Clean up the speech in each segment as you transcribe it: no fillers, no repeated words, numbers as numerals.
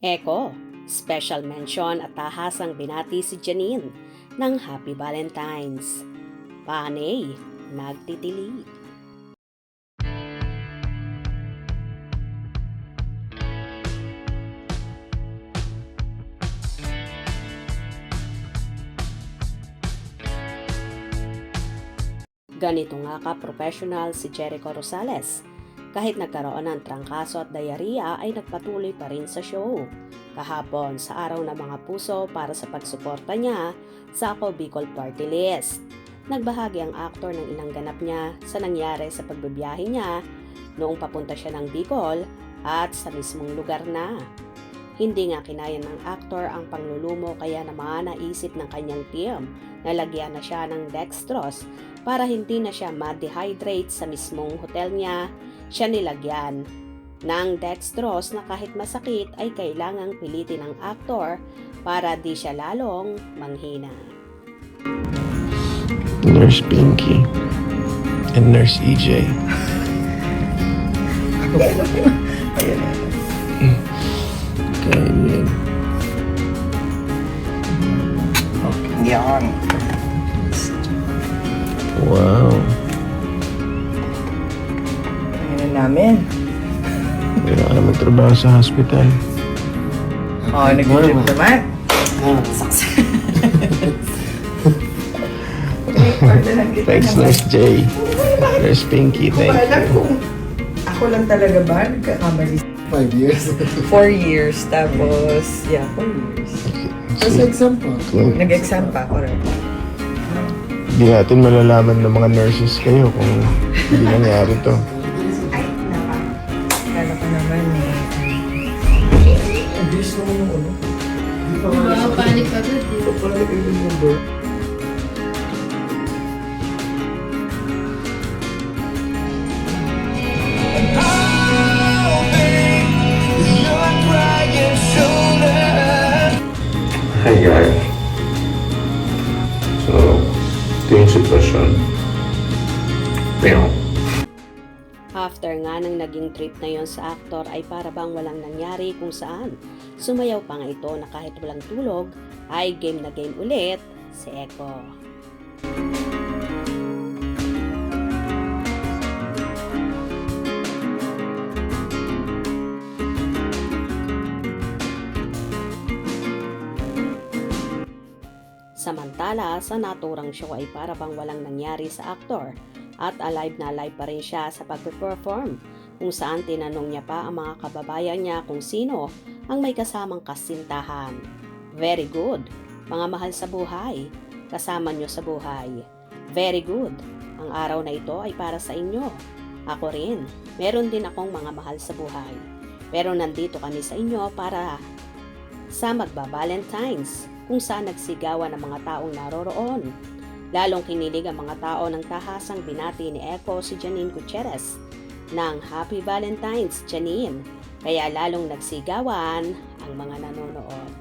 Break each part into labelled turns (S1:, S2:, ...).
S1: Eko, special mention at tahasang binati si Janine ng Happy Valentine's. Panay, nagtitili. Ganito nga ka-professional si Jericho Rosales. Kahit nagkaroon ng trangkaso at diarrhea ay nagpatuloy pa rin sa show. Kahapon sa araw ng mga puso para sa pagsuporta niya sa Ako Bicol Party List. Nagbahagi ang aktor ng ilang ganap niya sa nangyari sa pagbibiyahe niya noong papunta siya ng Bicol at sa mismong lugar na. Hindi nga kinaya ng aktor ang panglulumo kaya naman naisip ng kanyang team na lagyan na siya ng dextrose para hindi na siya ma-dehydrate sa mismong hotel niya. Siya nilagyan ng dextrose na kahit masakit ay kailangang pilitin ng aktor para di siya lalong manghina.
S2: Nurse Pinky and Nurse EJ. Ganyan.
S3: Yan.
S2: Wow.
S3: Ano namin?
S2: Kailangan ka na magtrabaho sa hospital.
S3: Oo, nag-trip naman. Success.
S2: Thanks, Nurse J. Nurse Pinky,
S3: Hindi ko
S2: thank
S3: alam
S2: you.
S3: kung ako lang talaga ba nagkakamali.
S4: 5 years.
S3: 4 years, tapos, 4 years.
S4: Kasi exam pa.
S3: Nag-exam pa, correct.
S2: Hindi natin malalaman ng mga nurses kayo kung hindi nangyari to.
S3: Ay, kala ko naman eh.
S4: Ang bilis naman yung ano. Di pa
S5: Nakakapanik agad eh.
S4: Papanik agad yung birth.
S2: Hi guys. So, ito yung sitwasyon. Pero,
S1: After nga ng naging trip na yon sa aktor ay para bang walang nangyari kung saan. Sumayaw pa nga ito na kahit walang tulog ay game na game ulit si Eko. Samantala, sa naturang show ay para bang walang nangyari sa aktor at alive na alive pa rin siya sa pag-perform kung saan tinanong niya pa ang mga kababayan niya kung sino ang may kasamang kasintahan. Very good, mga mahal sa buhay, kasama niyo sa buhay. Very good, ang araw na ito ay para sa inyo. Ako rin, meron din akong mga mahal sa buhay. Pero nandito kami sa inyo para sa magba-Valentine's kung saan nagsigawan ng mga taong naroroon. Lalong kinilig ang mga tao ng tahasang binati ni Eko si Janine Gutierrez ng Happy Valentine's, Janine. Kaya lalong nagsigawan ang mga nanonood.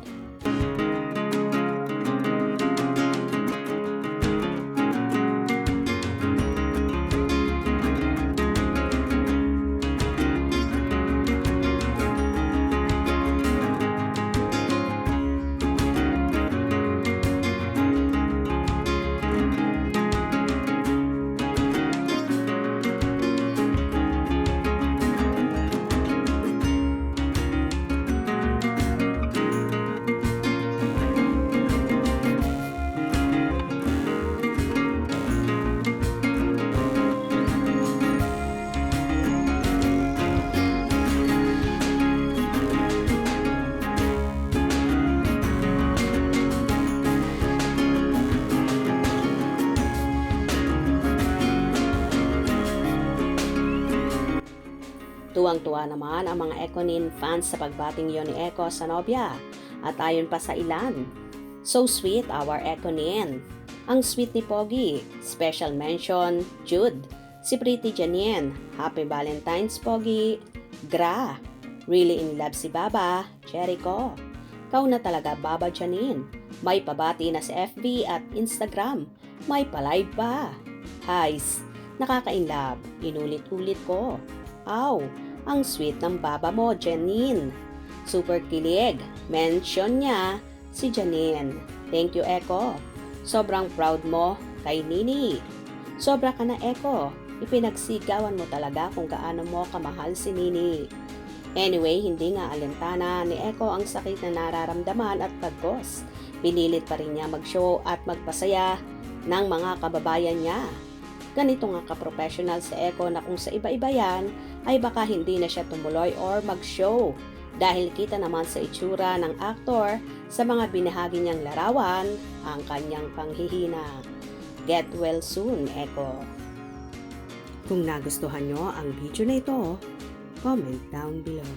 S1: Tuwang-tuwa naman ang mga Ekonin fans sa pagbating yon ni Eko sa nobya. At ayon pa sa ilan, so sweet our Ekonin. Ang sweet ni Pogi, special mention, Jude. Si Pretty Janine, Happy Valentine's Pogi. Gra, really in love si Baba, Jericho. Kau na talaga Baba Janine. May pabati na sa FB at Instagram. May pa-live pa. Highs, nakaka-inlove. Inulit-ulit ko. Aw, ang sweet ng baba mo, Janine. Super kilig. Mention niya si Janine. Thank you, Eko. Sobrang proud mo kay Nini. Sobra ka na, Eko. Ipinagsigawan mo talaga kung gaano mo kamahal si Nini. Anyway, hindi nga alintana ni Eko ang sakit na nararamdaman at pagkos. Pinilit pa rin niya mag-show at magpasaya ng mga kababayan niya. Ganito nga ka-professional si Eko na kung sa iba-iba yan ay baka hindi na siya tumuloy or mag-show. Dahil kita naman sa itsura ng aktor sa mga binahagi niyang larawan ang kanyang panghihina. Get well soon, Eko. Kung nagustuhan nyo ang video na ito, comment down below.